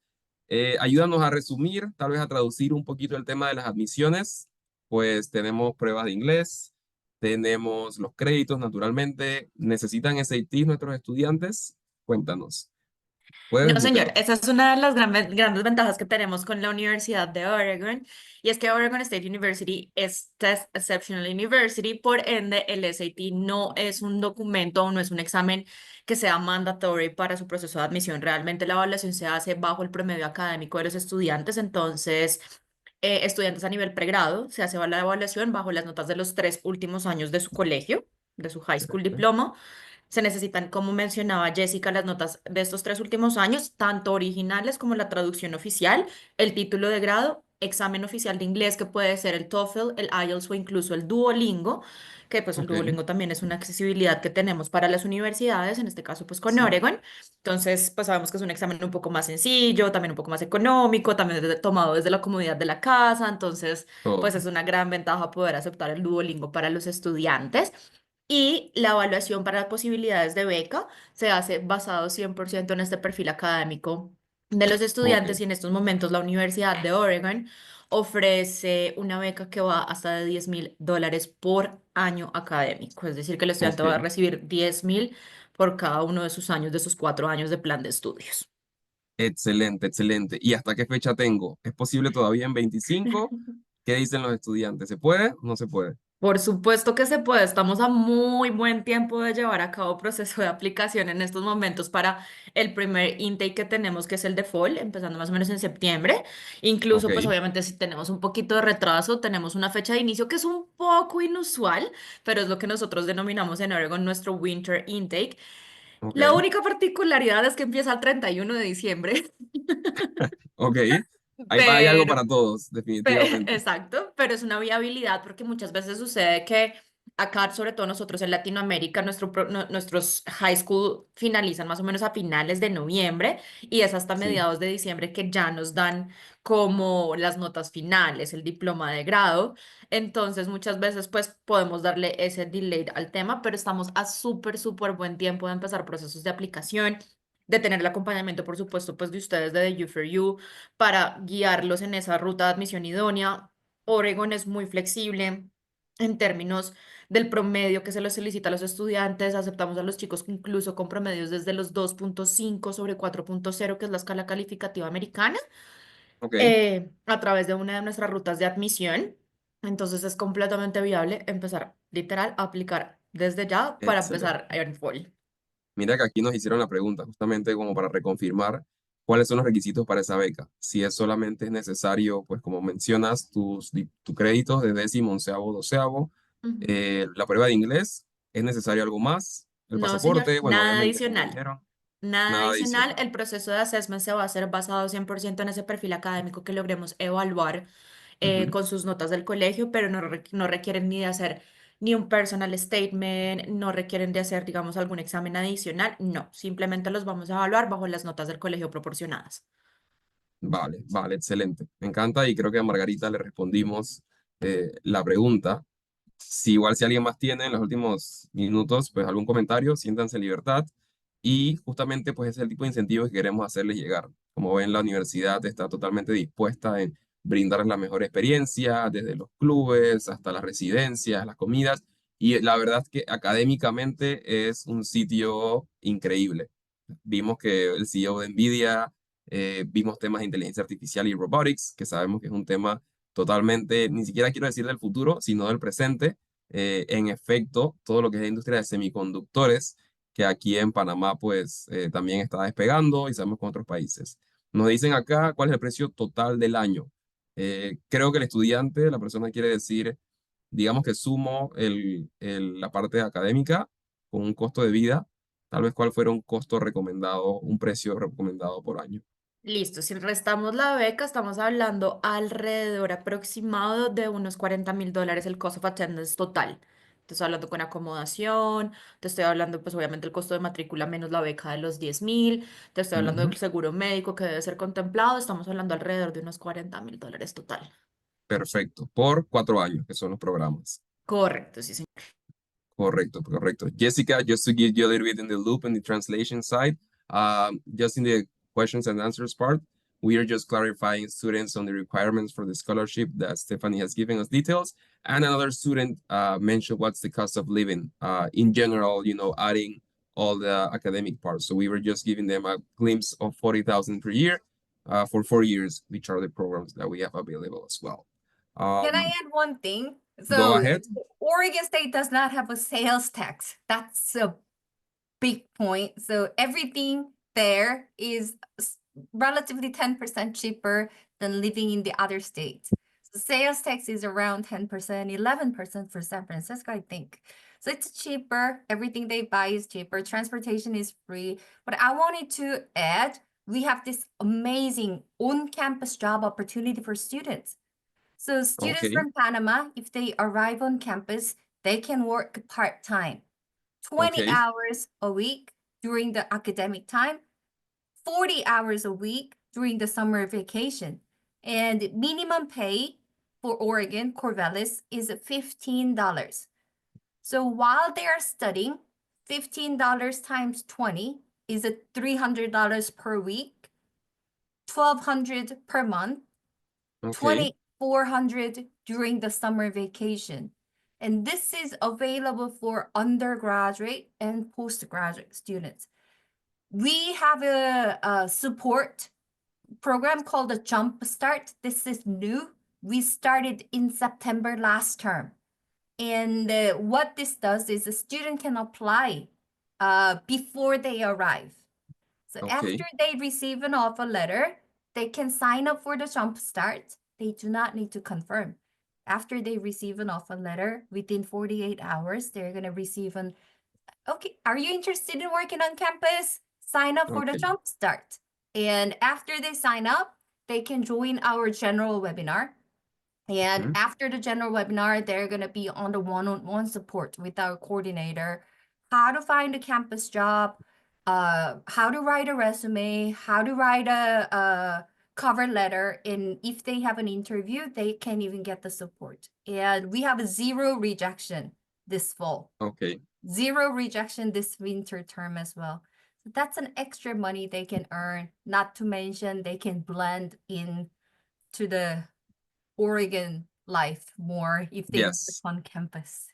A: Ayúdanos a resumir, tal vez a traducir un poquito el tema de las admisiones. Pues tenemos pruebas de inglés, tenemos los créditos, naturalmente. ¿Necesitan SAT nuestros estudiantes? Cuéntanos. Puedes
E: No, señor,
A: mutear.
E: esa es una de las grandes ventajas que tenemos con la Universidad de Oregon, y es que Oregon State University es Test Exceptional University, por ende el SAT no es un documento o no es un examen que sea mandatory para su proceso de admisión. Realmente la evaluación se hace bajo el promedio académico de los estudiantes, entonces estudiantes a nivel pregrado se hace la evaluación bajo las notas de los 3 últimos años de su colegio, de su high school
A: Excelente.
E: diploma. Se necesitan, como mencionaba Jessica, las notas de estos 3 últimos años, tanto originales como la traducción oficial, el título de grado, examen oficial de inglés que puede ser el TOEFL, el IELTS o incluso el Duolingo, que pues el
A: Ok,
E: Duolingo también es una accesibilidad que tenemos para las universidades, en este caso pues con
A: sí,
E: Oregon. Entonces pues sabemos que es un examen un poco más sencillo, también un poco más económico, también tomado desde la comodidad de la casa, entonces pues
A: todo.
E: es una gran ventaja poder aceptar el Duolingo para los estudiantes. Y la evaluación para posibilidades de beca se hace basado 100% en este perfil académico de los
A: Ok,
E: estudiantes y en estos momentos la Universidad de Oregon ofrece una beca que va hasta de $10,000 por año académico. Es decir, que el estudiante va a
A: ok.
E: recibir 10,000 por cada uno de sus años, de sus 4 años de plan de estudios.
A: Excelente, excelente. ¿Y hasta qué fecha tengo? ¿Es posible todavía en 25? ¿Qué dicen los estudiantes? ¿Se puede? ¿No se puede?
E: Por supuesto que se puede. Estamos a muy buen tiempo de llevar a cabo proceso de aplicación en estos momentos para el primer intake que tenemos, que es el de fall, empezando más o menos en septiembre.
A: Ok,
E: Incluso, pues obviamente si tenemos un poquito de retraso, tenemos una fecha de inicio que es un poco inusual, pero es lo que nosotros denominamos en Oregon nuestro winter intake. La
A: ok,
E: única particularidad es que empieza el 31 de diciembre,
A: ok. Hay algo
E: pero
A: para todos, definitivamente.
E: Exacto, pero es una viabilidad porque muchas veces sucede que acá, sobre todo nosotros en Latinoamérica, nuestros high school finalizan más o menos a finales de noviembre y es hasta
A: Sí,
E: mediados de diciembre que ya nos dan como las notas finales, el diploma de grado. Entonces, muchas veces pues podemos darle ese delay al tema, pero estamos a súper buen tiempo de empezar procesos de aplicación, de tener el acompañamiento, por supuesto, pues de ustedes de The U4U para guiarlos en esa ruta de admisión idónea. Oregon es muy flexible en términos del promedio que se les solicita a los estudiantes. Aceptamos a los chicos incluso con promedios desde los 2,5 sobre 4,0, que es la escala calificativa americana,
A: ok.
E: a través de una de nuestras rutas de admisión. Entonces es completamente viable empezar literal a aplicar desde ya para empezar
A: Excelente.
E: en fall.
A: Mira que aquí nos hicieron la pregunta, justamente como para reconfirmar cuáles son los requisitos para esa beca. Si es solamente es necesario, pues como mencionas, tus créditos de décimo, onceavo, doceavo,
E: Ujú.
A: la prueba de inglés, ¿es necesario algo más? El
E: No, señor,
A: pasaporte, bueno,
E: nada
A: obviamente como me
E: adicional.
A: dijeron,
E: Nada
A: nada
E: adicional,
A: adicional.
E: el proceso de assessment se va a hacer basado 100% en ese perfil académico que logremos evaluar
A: Ujú.
E: con sus notas del colegio, pero no requieren ni de hacer ni un personal statement, no requieren de hacer, digamos, algún examen adicional, no, simplemente los vamos a evaluar bajo las notas del colegio proporcionadas.
A: Vale, vale, excelente. Me encanta y creo que a Margarita le respondimos la pregunta. Si igual si alguien más tiene en los últimos minutos, pues algún comentario, siéntanse en libertad. Y justamente pues ese es el tipo de incentivos que queremos hacerles llegar. Como ven, la universidad está totalmente dispuesta en brindarles la mejor experiencia, desde los clubes hasta las residencias, las comidas. Y la verdad es que académicamente es un sitio increíble. Vimos que el CEO de NVIDIA, vimos temas de inteligencia artificial y robotics, que sabemos que es un tema totalmente, ni siquiera quiero decir del futuro, sino del presente. En efecto, todo lo que es la industria de semiconductores, que aquí en Panamá pues también está despegando y sabemos con otros países. Nos dicen acá cuál es el precio total del año. Creo que el estudiante, la persona quiere decir, digamos que sumo la parte académica con un costo de vida, tal vez cuál fuera un costo recomendado, un precio recomendado por año.
E: Listo, si restamos la beca, estamos hablando alrededor aproximado de unos $40,000 el cost of attendance total. Te estoy hablando con acomodación, te estoy hablando pues obviamente el costo de matrícula menos la beca de los 10,000, te estoy hablando
A: Ujú.
E: del seguro médico que debe ser contemplado, estamos hablando alrededor de unos $40,000 total.
A: Perfecto, por 4 años, que son los programas.
E: Correcto, sí, señor.
A: Correcto, correcto. Jessica, just to give you a little bit in the loop in the translation side, just in the questions and answers part, we are just clarifying students on the requirements for the scholarship that Stephanie has given us details. And another student mentioned what's the cost of living in general, adding all the academic parts. So we were just giving them a glimpse of 40,000 per year for 4 years, which are the programs that we have available as well.
B: Can I
A: Um,
B: add one thing?
A: Go
B: So
A: ahead.
B: Oregon State does not have a sales tax. That's a big point. So everything there is relatively 10% cheaper than living in the other states. So sales tax is around 10%, 11% for San Francisco, I think. So it's cheaper. Everything they buy is cheaper. Transportation is free. But I wanted to add, we have this amazing on-campus job opportunity for students. So students
A: Okay,
B: from Panama, if they arrive on campus, they can work part-time, 20
A: okay,
B: hours a week during the academic time, 40 hours a week during the summer vacation. And minimum pay for Oregon Corvallis is $15. So while they are studying, $15 times 20 is a $300 per week, $1,200 per month,
A: Ok,
B: $2,400 during the summer vacation. And this is available for undergraduate and postgraduate students. We have a support program called the Jump Start. This is new. We started in September last term. And what this does is a student can apply before they arrive. So
A: ok,
B: after they receive an offer letter, they can sign up for the Jump Start. They do not need to confirm. After they receive an offer letter, within 48 hours, they're going to receive an, okay, are you interested in working on campus? Sign up for the
A: ok.
B: Jump Start. And after they sign up, they can join our general webinar. And
A: Ujú.
B: after the general webinar, they're going to be on the one-on-one support with our coordinator, how to find a campus job, how to write a resume, how to write a cover letter. And if they have an interview, they can even get the support. And we have a zero rejection this fall,
A: Ok,
B: zero rejection this winter term as well. So that's an extra money they can earn, not to mention they can blend in to the Oregon life more if they work
A: yes.
B: on campus.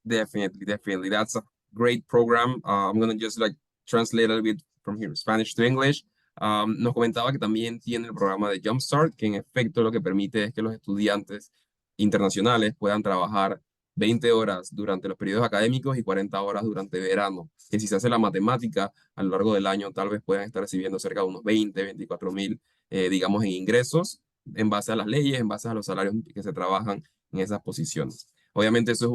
A: Definitely, definitely. That's a great program. I'm gonna just like translate a little bit from here, Spanish to English. Nos comentaba que también tiene el programa de Jumpstart, que en efecto lo que permite es que los estudiantes internacionales puedan trabajar 20 horas durante los periodos académicos y 40 horas durante verano. Que si se hace la matemática a lo largo del año, tal vez puedan estar recibiendo cerca de unos 24,000, digamos, en ingresos, en base a las leyes, en base a los salarios que se trabajan en esas posiciones. Obviamente eso es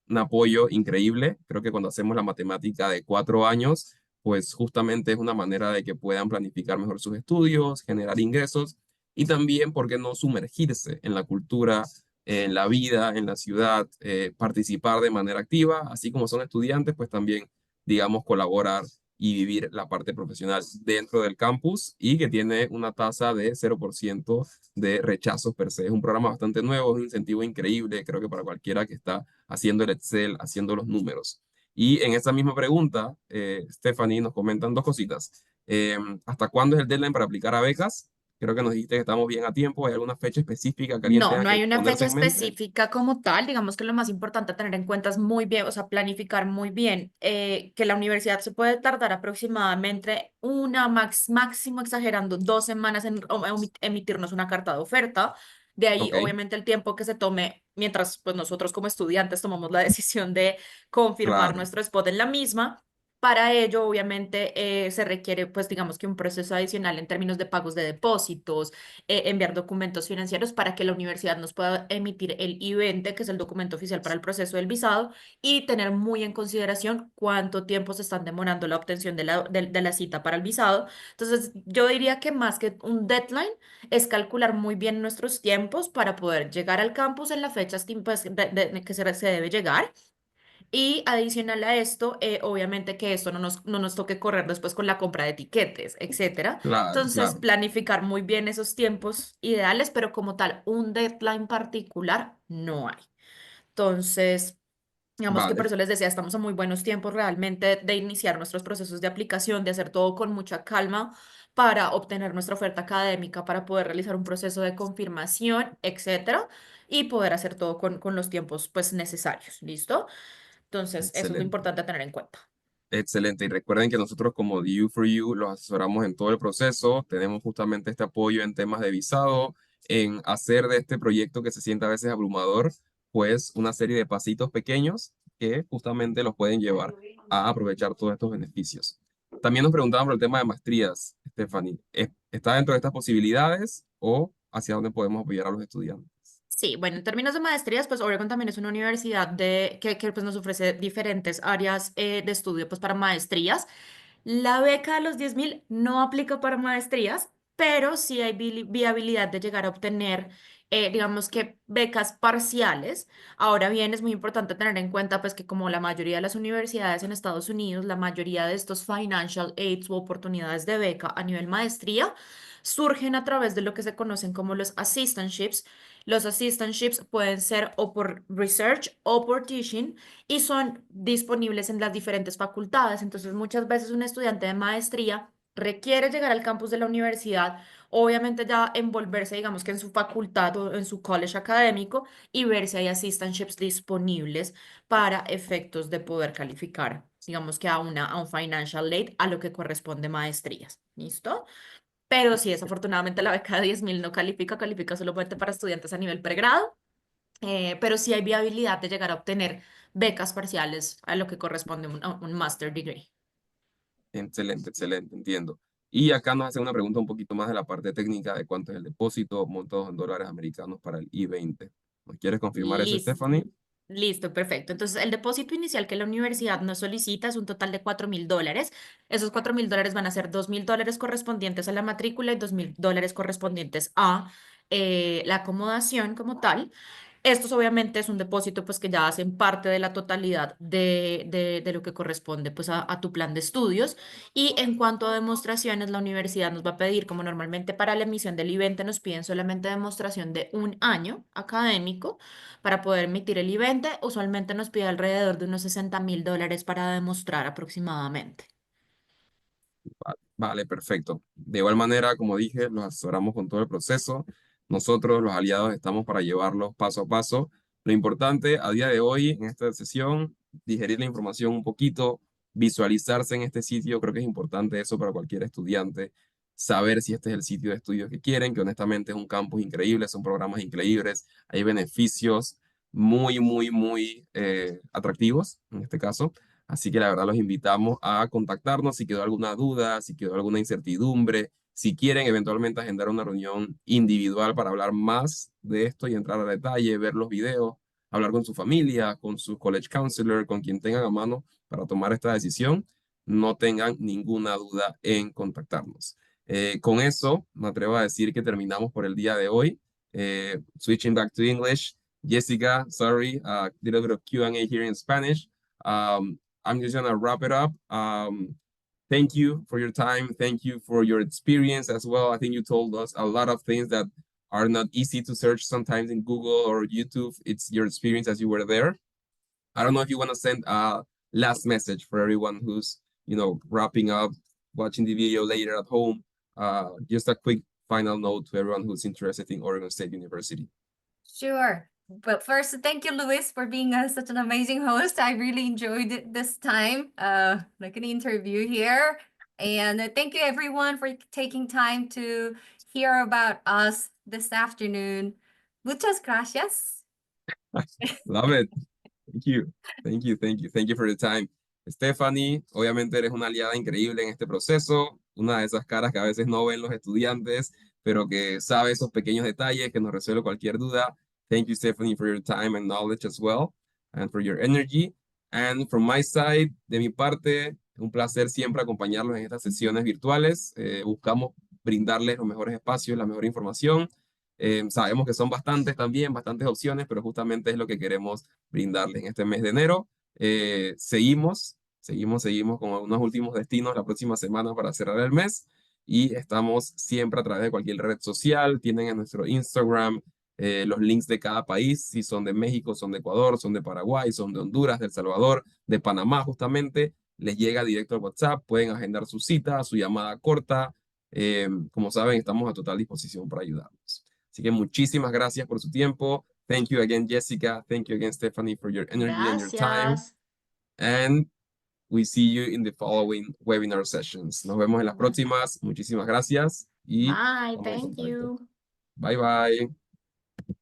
A: un apoyo increíble. Creo que cuando hacemos la matemática de 4 años, pues justamente es una manera de que puedan planificar mejor sus estudios, generar ingresos y también, ¿por qué no sumergirse en la cultura, en la vida, en la ciudad, participar de manera activa, así como son estudiantes, pues también, digamos, colaborar y vivir la parte profesional dentro del campus y que tiene una tasa de 0% de rechazos per se. Es un programa bastante nuevo, es un incentivo increíble, creo que para cualquiera que está haciendo el Excel, haciendo los números. Y en esa misma pregunta, Stephanie, nos comentan dos cositas. ¿Hasta cuándo es el deadline para aplicar a becas? Creo que nos dijiste que estamos bien a tiempo. ¿Hay alguna fecha específica que alguien
E: No,
A: tenga
E: no
A: que
E: hay una
A: ponerse
E: fecha
A: en mente?
E: específica como tal. Digamos que lo más importante a tener en cuenta es muy bien, o sea, planificar muy bien que la universidad se puede tardar aproximadamente máximo exagerando 2 semanas en emitirnos una carta de oferta. De ahí,
A: Ok,
E: obviamente, el tiempo que se tome mientras pues nosotros como estudiantes tomamos la decisión de confirmar
A: claro,
E: nuestro spot en la misma. Para ello, obviamente, se requiere, pues, digamos que un proceso adicional en términos de pagos de depósitos, enviar documentos financieros para que la universidad nos pueda emitir el I-20, que es el documento oficial para el proceso del visado, y tener muy en consideración cuánto tiempo se están demorando la obtención de la cita para el visado. Entonces, yo diría que más que un deadline, es calcular muy bien nuestros tiempos para poder llegar al campus en la fecha pues, que se debe llegar y adicional a esto, obviamente que esto no nos toque correr después con la compra de etiquetes, etcétera.
A: claro,
E: Entonces,
A: claro.
E: planificar muy bien esos tiempos ideales, pero como tal, un deadline particular no hay. Entonces, digamos que por
A: Vale,
E: eso les decía, estamos a muy buenos tiempos realmente de iniciar nuestros procesos de aplicación, de hacer todo con mucha calma para obtener nuestra oferta académica, para poder realizar un proceso de confirmación, etcétera, y poder hacer todo con los tiempos pues necesarios. ¿Listo? Entonces, eso es lo
A: excelente.
E: importante a tener en cuenta.
A: Excelente. Y recuerden que nosotros como The U for You los asesoramos en todo el proceso. Tenemos justamente este apoyo en temas de visado, en hacer de este proyecto que se siente a veces abrumador, pues una serie de pasitos pequeños que justamente los pueden llevar a aprovechar todos estos beneficios. También nos preguntaban por el tema de maestrías, Stephanie. ¿Está dentro de estas posibilidades o hacia dónde podemos apoyar a los estudiantes?
E: Sí, bueno, en términos de maestrías, pues Oregon también es una universidad que pues, nos ofrece diferentes áreas de estudio pues, para maestrías. La beca de los 10.000 no aplica para maestrías, pero sí hay viabilidad de llegar a obtener, digamos que becas parciales. Ahora bien, es muy importante tener en cuenta pues que como la mayoría de las universidades en Estados Unidos, la mayoría de estos financial aids u oportunidades de beca a nivel maestría surgen a través de lo que se conocen como los assistantships. Los assistantships pueden ser o por research o por teaching y son disponibles en las diferentes facultades. Entonces, muchas veces un estudiante de maestría requiere llegar al campus de la universidad, obviamente ya envolverse, digamos que en su facultad o en su college académico y ver si hay assistantships disponibles para efectos de poder calificar, digamos que a un financial aid a lo que corresponde maestrías. ¿Listo? Pero sí, desafortunadamente la beca de 10.000 no califica, califica solamente para estudiantes a nivel pregrado, pero sí hay viabilidad de llegar a obtener becas parciales a lo que corresponde a un master degree.
A: Excelente, excelente, entiendo. Y acá nos hacen una pregunta un poquito más de la parte técnica de cuánto es el depósito, montados en dólares americanos para el I-20. ¿Nos quieres confirmar eso,
E: Listo.
A: Stephanie?
E: Listo, perfecto. Entonces, el depósito inicial que la universidad nos solicita es un total de $4.000. Esos $4.000 van a ser $2.000 correspondientes a la matrícula y $2.000 correspondientes a la acomodación como tal. Estos obviamente es un depósito pues que ya hacen parte de la totalidad de lo que corresponde pues a tu plan de estudios. Y en cuanto a demostraciones, la universidad nos va a pedir, como normalmente para la emisión del I-20 nos piden solamente demostración de un año académico para poder emitir el I-20, usualmente nos pide alrededor de unos $60.000 para demostrar aproximadamente.
A: Vale, perfecto. De igual manera, como dije, los asesoramos con todo el proceso. Nosotros, los aliados, estamos para llevarlos paso a paso. Lo importante a día de hoy, en esta sesión, digerir la información un poquito, visualizarse en este sitio. Creo que es importante eso para cualquier estudiante, saber si este es el sitio de estudios que quieren, que honestamente es un campus increíble, son programas increíbles, hay beneficios muy, muy, muy atractivos en este caso. Así que la verdad los invitamos a contactarnos si quedó alguna duda, si quedó alguna incertidumbre, si quieren eventualmente agendar una reunión individual para hablar más de esto y entrar a detalle, ver los videos, hablar con su familia, con su college counselor, con quien tengan a mano para tomar esta decisión, no tengan ninguna duda en contactarnos. Con eso, me atrevo a decir que terminamos por el día de hoy. Switching back to English, Jessica, sorry, a little bit of Q&A here in Spanish. I'm just gonna wrap it up. Thank you for your time. Thank you for your experience as well. I think you told us a lot of things that are not easy to search sometimes in Google or YouTube. It's your experience as you were there. I don't know if you want to send a last message for everyone who's, wrapping up, watching the video later at home. Just a quick final note to everyone who's interested in Oregon State University.
B: Sure. But first, thank you, Luis, for being such an amazing host. I really enjoyed this time, like an interview here. And thank you, everyone, for taking time to hear about us this afternoon. Muchas gracias.
A: Love it. Thank you. Thank you. Thank you. Thank you for the time. Stephanie, obviamente eres una aliada increíble en este proceso, una de esas caras que a veces no ven los estudiantes, pero que sabe esos pequeños detalles, que nos resuelve cualquier duda. Thank you, Stephanie, for your time and knowledge as well, and for your energy. And from my side, de mi parte, un placer siempre acompañarlos en estas sesiones virtuales. Buscamos brindarles los mejores espacios, la mejor información. Sabemos que son bastantes también, bastantes opciones, pero justamente es lo que queremos brindarles en este mes de enero. Seguimos con unos últimos destinos la próxima semana para cerrar el mes y estamos siempre a través de cualquier red social. Tienen en nuestro Instagram los links de cada país, si son de México, son de Ecuador, son de Paraguay, son de Honduras, de El Salvador, de Panamá justamente. Les llega directo al WhatsApp, pueden agendar su cita, su llamada corta. Como saben, estamos a total disposición para ayudarlos. Así que muchísimas gracias por su tiempo. Thank you again, Jessica. Thank you again, Stephanie, for your energy and your time.
E: Gracias.
A: And we see you in the following webinar sessions. Nos vemos en las próximas. Muchísimas gracias y
E: Bye,
A: estamos en
E: thank
A: contacto.
E: you.
A: Bye bye.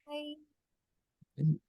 B: Bye.